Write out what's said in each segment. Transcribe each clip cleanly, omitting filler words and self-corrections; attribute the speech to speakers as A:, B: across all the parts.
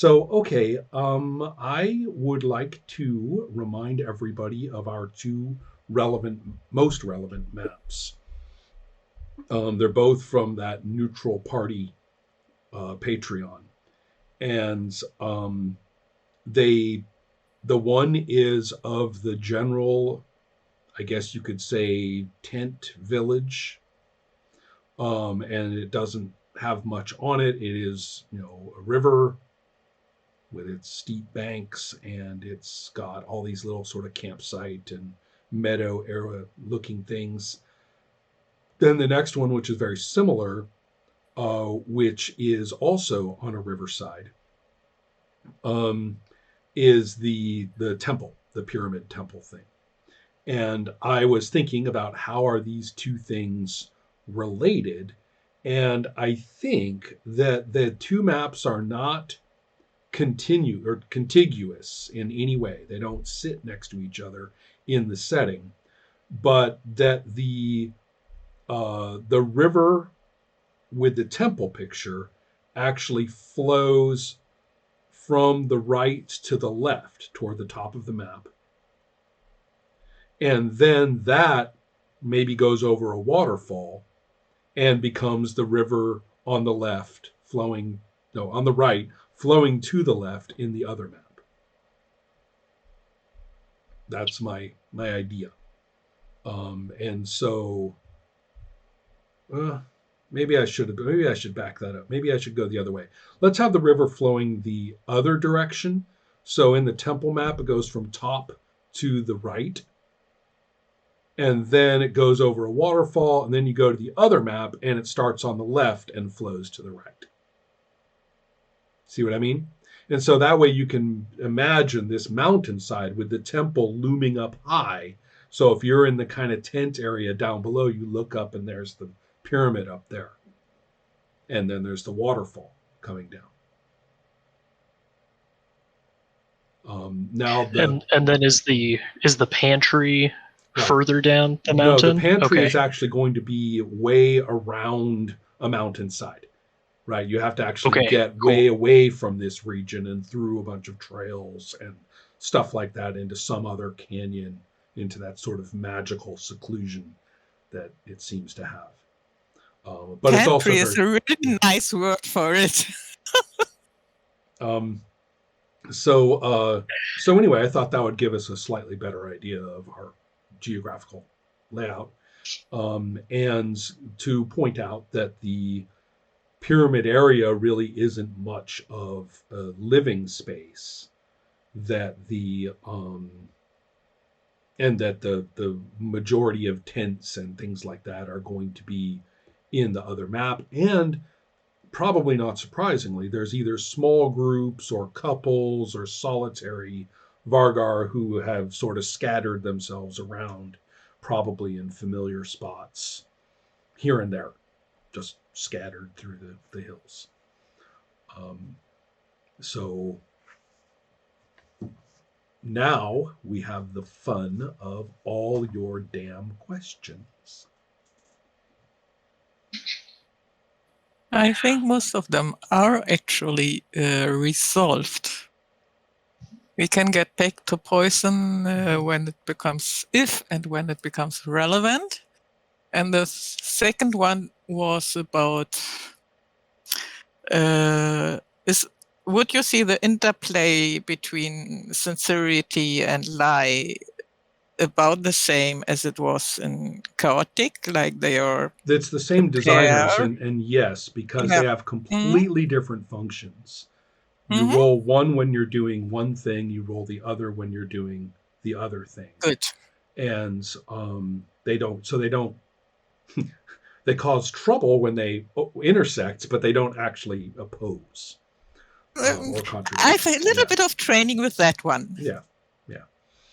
A: Okay, I would like to remind everybody of our two most relevant maps. They're both from that neutral party Patreon, and they the one is of the general, I guess you could say, tent village, and it doesn't have much on it. It is, a river with its steep banks, and it's got all these little sort of campsite and meadow era looking things. Then the next one, which is very similar, which is also on a riverside, um, is the temple, the pyramid temple thing. And I was thinking about how are these two things related, and I think that the two maps are not contiguous in any way. They don't sit next to each other in the setting, but that the river with the temple picture actually flows from the right to the left toward the top of the map, and then that maybe goes over a waterfall and becomes the river on the left flowing, no, on the right flowing to the left in the other map. That's my idea. And so maybe I should back that up. Maybe I should go the other way. Let's have the river flowing the other direction. So in the temple map, it goes from top to the right, and then it goes over a waterfall, and then you go to the other map, and it starts on the left and flows to the right. See what I mean? And so that way you can imagine this mountainside with the temple looming up high. So if you're in the kind of tent area down below, you look up and there's the pyramid up there. And then there's the waterfall coming down.
B: And then is the pantry right further down the mountain?
A: No, the pantry is actually going to be way around a mountainside. Right, you have to actually get way away from this region and through a bunch of trails and stuff like that into some other canyon, into that sort of magical seclusion that it seems to have.
C: But it's also is a really nice word for it.
A: So anyway, I thought that would give us a slightly better idea of our geographical layout, and to point out that the pyramid area really isn't much of a living space, that and that the majority of tents and things like that are going to be in the other map. And probably not surprisingly, there's either small groups or couples or solitary Vargar who have sort of scattered themselves around, probably in familiar spots here and there, just scattered through the hills. So now we have the fun of all your damn questions.
C: I think most of them are actually resolved. We can get back to poison when it becomes relevant. And the second one was about would you see the interplay between sincerity and lie about the same as it was in chaotic, like they are?
A: It's the same designers, and yes, because they have completely different functions. You roll one when you're doing one thing, you roll the other when you're doing the other thing.
C: Good.
A: And they don't they cause trouble when they intersect, but they don't actually oppose or contradict.
C: I have a little bit of training with that one.
A: Yeah.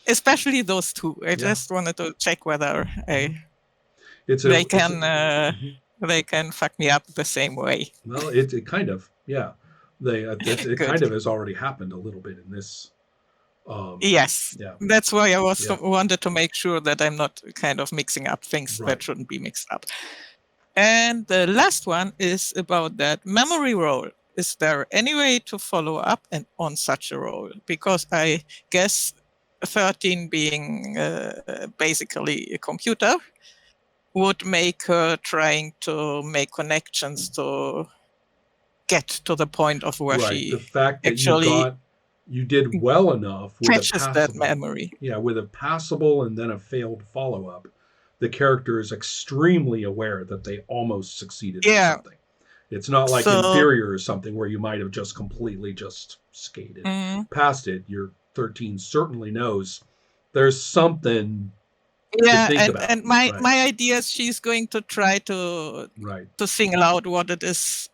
C: Especially those two. I just wanted to check whether they can fuck me up the same way.
A: Well, it kind of, yeah. It kind of has already happened a little bit in this.
C: Yes. Yeah. That's why I wanted to make sure that I'm not kind of mixing up things that shouldn't be mixed up. And the last one is about that memory roll. is there any way to follow up on such a role? Because I guess 13 being basically a computer would make her trying to make connections to get to the point of where
A: Right. The
C: she
A: fact that
C: actually
A: you did well enough with a
C: catches that
A: passable,
C: memory.
A: yeah, with a passable and then a failed follow up, the character is extremely aware that they almost succeeded in
C: Yeah.
A: something. It's not like
C: So,
A: Inferior or something where you might have just completely just skated past it. Your 13 certainly knows there's something to
C: yeah,
A: think
C: and
A: about.
C: my
A: Right.
C: my idea is she's going to try to
A: Right.
C: single out what it is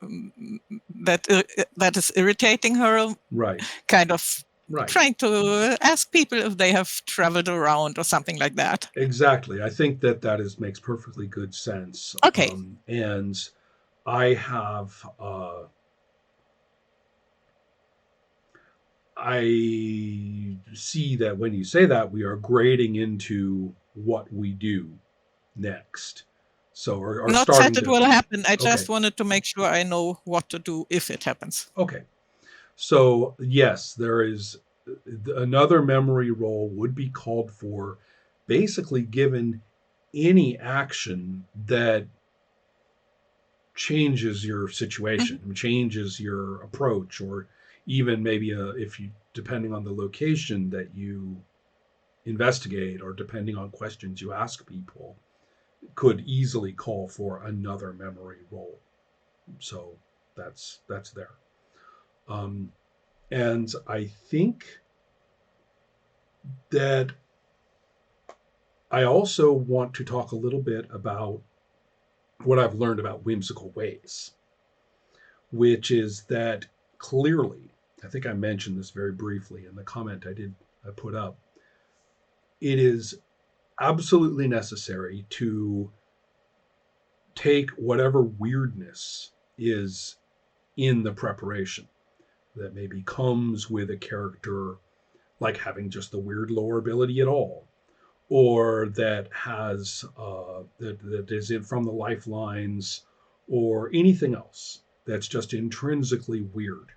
C: that is irritating her,
A: Right.
C: kind of
A: Right.
C: trying to ask people if they have traveled around or something like that.
A: Exactly. I think that makes perfectly good sense.
C: Okay.
A: And I have I see that when you say that, we are grading into what we do next. So, or
C: Not said
A: starting
C: it
A: to.
C: will happen. I
A: Okay.
C: just wanted to make sure I know what to do if it happens.
A: Okay. So, yes, there is another memory roll would be called for, basically given any action that changes your
C: Mhm.
A: situation, changes your approach, or even maybe if you, depending on the location that you investigate or depending on questions you ask people, could easily call for another memory roll. So that's there. Um, and I think that I also want to talk a little bit about what I've learned about whimsical ways, which is that clearly, I think I mentioned this very briefly in the comment I put up. It is absolutely necessary to take whatever weirdness is in the preparation that maybe comes with a character, like having just the weird lore ability at all, or that has that is in from the lifelines, or anything else that's just intrinsically weird.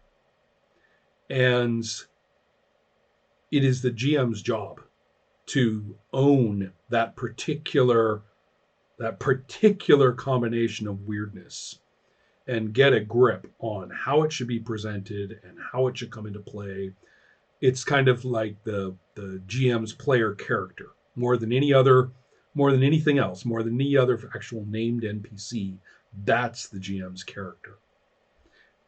A: And it is the GM's job to own that particular combination of weirdness and get a grip on how it should be presented and how it should come into play. It's kind of like the GM's player character more than anything else, more than any other actual named NPC. That's the GM's character.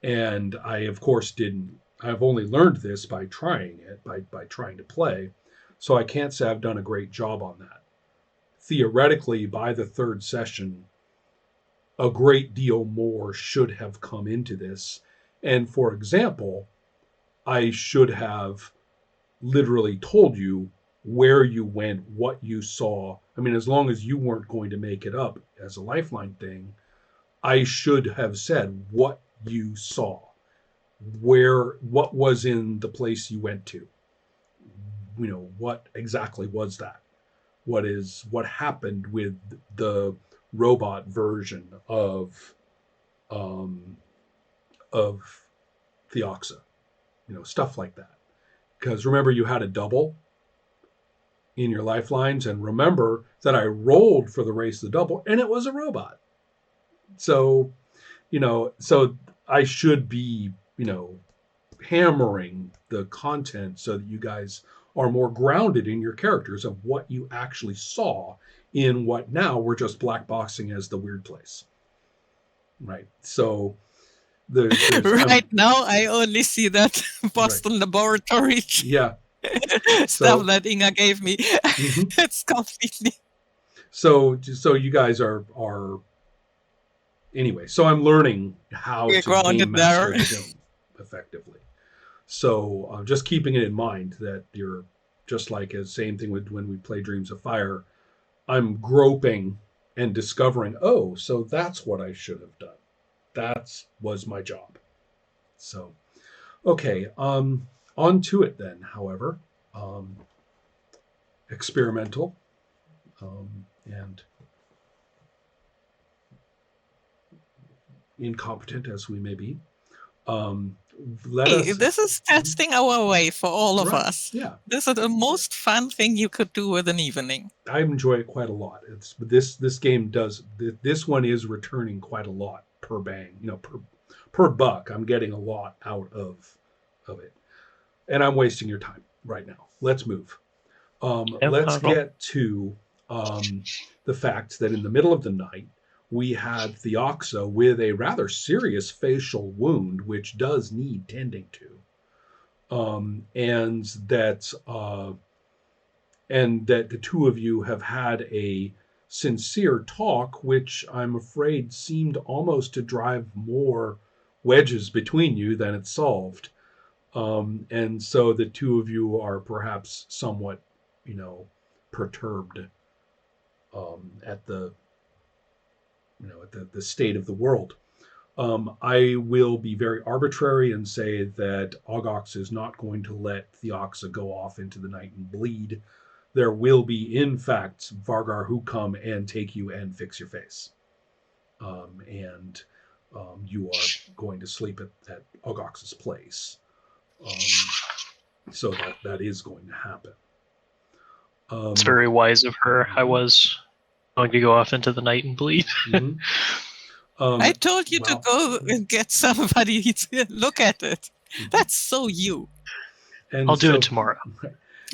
A: And I, of course, didn't. I've only learned this by trying it, by trying to play. So I can't say I've done a great job on that. Theoretically, by the third session, a great deal more should have come into this. And for example, I should have literally told you where you went, what you saw. I mean, as long as you weren't going to make it up as a lifeline thing, I should have said what you saw, what was in the place you went to. What exactly was that? What happened with the robot version um, of Theoxa, stuff like that. Because remember, you had a double in your lifelines, and remember that I rolled for the race the double, and it was a robot. So, so I should be, hammering the content so that you guys are more grounded in your characters of what you actually saw in what now we're just black boxing as the weird place. Right. So there's
C: Right now, I only see that Boston
A: right.
C: Laboratory
A: Yeah.
C: stuff
A: So
C: that Inga gave me.
A: mhm.
C: It's completely.
A: So you guys are anyway. So I'm learning how to game
C: Grounded
A: master
C: there.
A: the game effectively. So just keeping it in mind that you're just like the same thing with when we play Dreams of Fire. I'm groping and discovering. Oh, so that's what I should have done. That was my job. So okay, on to it then. However, um, experimental and incompetent as we may be, Um, let
C: Hey,
A: us.
C: this is testing our way for all of
A: Right.
C: us.
A: Yeah.
C: This is the most fun thing you could do with an evening.
A: I enjoy it quite a lot. It's this game does this one is returning quite a lot per bang, per buck. I'm getting a lot out of it, and I'm wasting your time right now. Let's move.
B: Yep,
A: Let's
B: not at all.
A: get to the fact that in the middle of the night we had Theoxa with a rather serious facial wound, which does need tending to, and that the two of you have had a sincere talk, which I'm afraid seemed almost to drive more wedges between you than it solved. And so the two of you are perhaps somewhat, perturbed at the state of the world. I will be very arbitrary and say that Ogox is not going to let Theoxa go off into the night and bleed. There will be, in fact, Vargar who come and take you and fix your face. And you are going to sleep at Ogox's place. So that is going to happen.
B: It's very wise of her. I was going to go off into the night and bleed.
A: Mm-hmm.
C: I told you to go and get somebody to look at it. That's so you.
A: And
B: I'll do it tomorrow.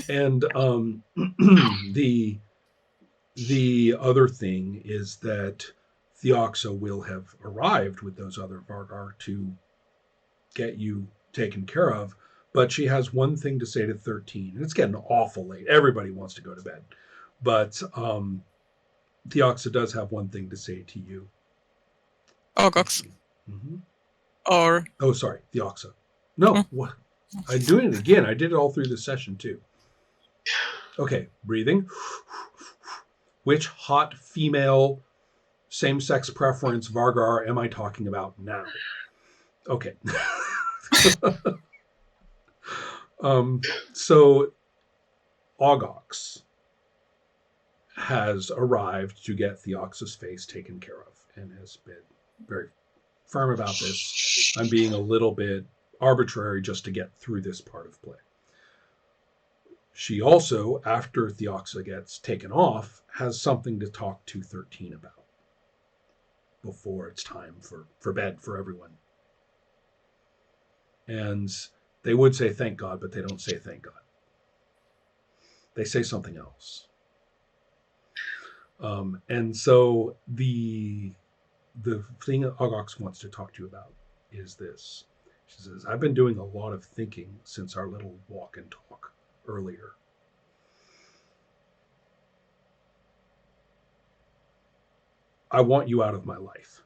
A: And the other thing is that Theoxa will have arrived with those other Vargar to get you taken care of, but she has one thing to say to 13, and it's getting awful late. Everybody wants to go to bed, but Theoxa does have one thing to say to you.
C: Ogox.
A: Mm-hmm.
C: Or...
A: Oh, sorry, Theoxa. No, what? I'm doing it again. I did it all through the session, too. Okay, breathing. Which hot female same-sex preference Vargar am I talking about now? Okay. So Ogox has arrived to get Theoxa's face taken care of and has been very firm about this. I'm being a little bit arbitrary just to get through this part of play. She also, after Theoxa gets taken off, has something to talk to 13 about before it's time for bed for everyone. And they would say thank God, but they don't say thank God. They say something else. And so the thing that Ogox wants to talk to you about is this. She says, I've been doing a lot of thinking since our little walk and talk earlier. I want you out of my life.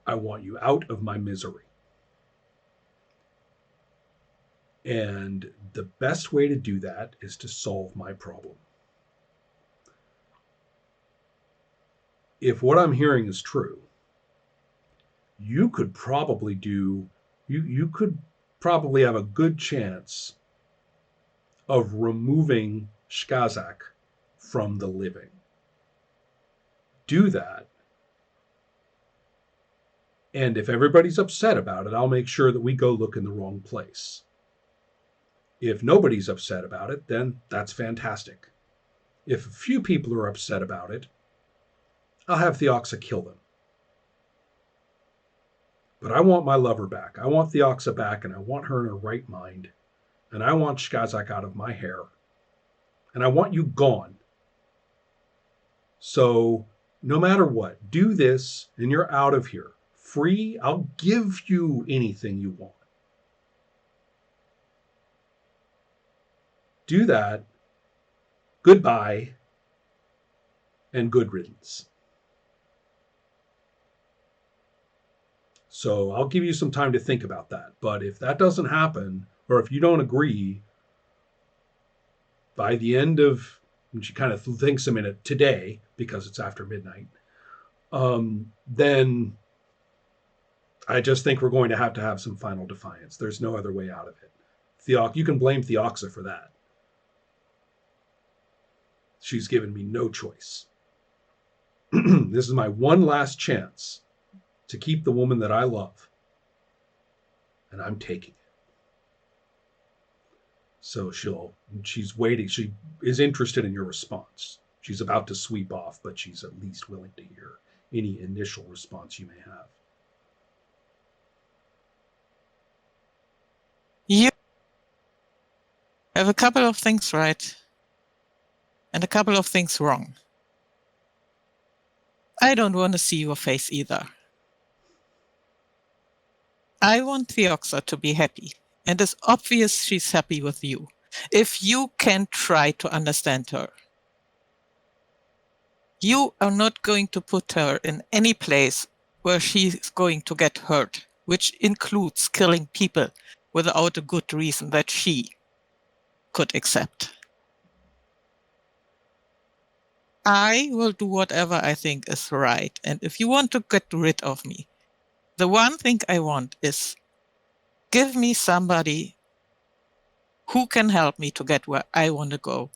A: I want you out of my misery. And the best way to do that is to solve my problem. If what I'm hearing is true, you could probably have a good chance of removing Shkazak from the living. Do that. And if everybody's upset about it, I'll make sure that we go look in the wrong place. If nobody's upset about it, then that's fantastic. If a few people are upset about it, I'll have Theoxa kill them. But I want my lover back. I want Theoxa back, and I want her in her right mind. And I want Shkazak out of my hair. And I want you gone. So no matter what, do this, and you're out of here. Free, I'll give you anything you want. Do that. Goodbye. And good riddance. So I'll give you some time to think about that. But if that doesn't happen, or if you don't agree, by the end of, and she kind of thinks a minute, today, because it's after midnight, then I just think we're going to have some final defiance. There's no other way out of it. You can blame Theoxa for that. She's given me no choice. This is my one last chance to keep the woman that I love. And I'm taking it. So she's waiting. She is interested in your response. She's about to sweep off, but she's at least willing to hear any initial response you may have.
C: You have a couple of things right and a couple of things wrong. I don't want to see your face either. I want Theoxa to be happy, and it's obvious she's happy with you. If you can try to understand her, you are not going to put her in any place where she's going to get hurt, which includes killing people without a good reason that she could accept. I will do whatever I think is right, and if you want to get rid of me, the one thing I want is give me somebody who can help me to get where I want to go,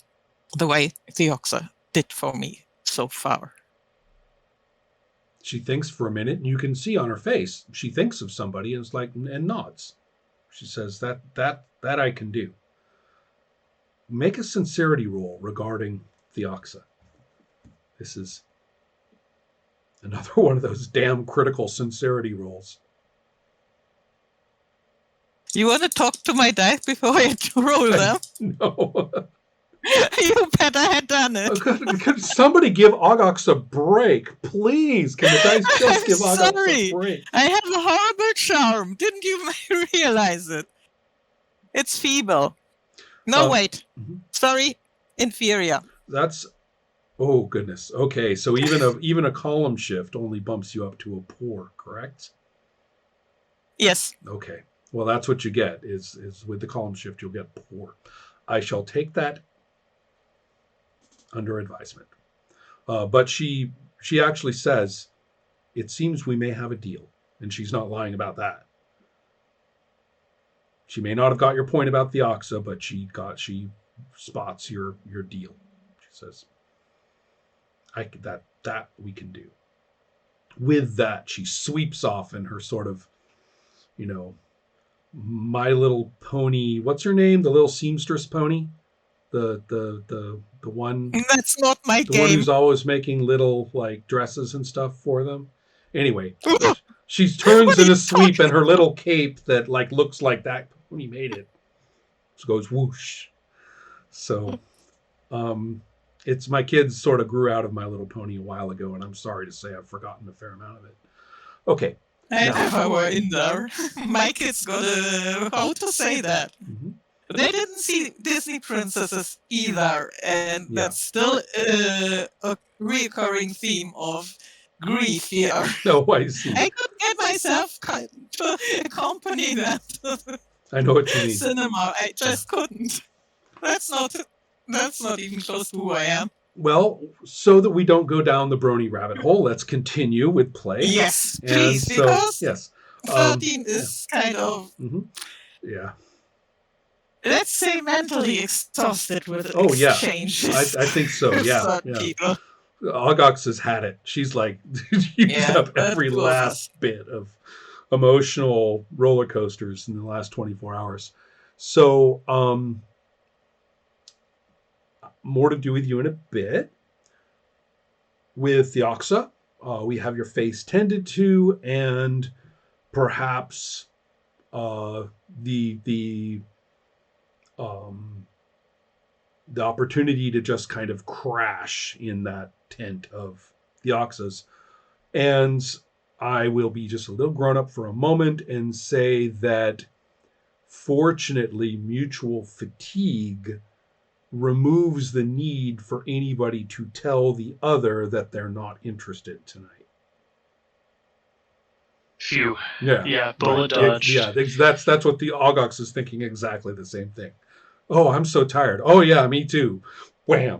C: the way Theoxa did for me so far.
A: She thinks for a minute, and you can see on her face, she thinks of somebody and is like, and nods. She says, that I can do. Make a sincerity roll regarding Theoxa. This is another one of those damn critical sincerity rolls.
C: You want to talk to my dice before I roll them?
A: No.
C: You bet I had done it.
A: Could somebody give Ogox a break? Please. Can the dice just give Ogox a break?
C: I have a horrible charm. Didn't you realize it? It's feeble. No, wait. Mm-hmm. Sorry. Inferior.
A: That's... Oh, goodness. Okay, so even a column shift only bumps you up to a poor, correct?
C: Yes.
A: Okay. Well, that's what you get, is with the column shift, you'll get poor. I shall take that under advisement. But she actually says, it seems we may have a deal. And she's not lying about that. She may not have got your point about Theoxa, but she spots your deal. She says, that we can do. With that, she sweeps off in her sort of, My Little Pony. What's her name? The little seamstress pony? The one.
C: That's not my
A: the
C: game.
A: One who's always making little like dresses and stuff for them. Anyway, she turns in a sweep, and her little cape that like looks like that pony made it just goes whoosh. So, it's my kids sort of grew out of My Little Pony a while ago, and I'm sorry to say I've forgotten a fair amount of it. Okay.
C: If I were in there, my kids got how to say that. Mm-hmm. They didn't see Disney princesses either, and that's still a recurring theme of grief here.
A: No, I see.
C: I could get myself to accompany that.
A: I know what you mean.
C: Cinema, I just couldn't. That's not even close to who I am.
A: Well, so that we don't go down the brony rabbit hole, let's continue with play.
C: Yes, please, because
A: yes.
C: 13 is kind of...
A: Mm-hmm. Yeah.
C: Let's say mentally exhausted with exchanges.
A: Yeah. I think so, yeah. People. Ogox has had it. She's like used up every last bit of emotional roller coasters in the last 24 hours. So, more to do with you in a bit. With Theoxa, we have your face tended to, and perhaps the opportunity to just kind of crash in that tent of Theoxa's. And I will be just a little grown up for a moment and say that fortunately mutual fatigue removes the need for anybody to tell the other that they're not interested tonight.
B: Phew.
A: Yeah.
B: Yeah, bullet dodged.
A: That's what the Ogox is thinking, exactly the same thing. Oh, I'm so tired. Oh yeah, me too. Wham.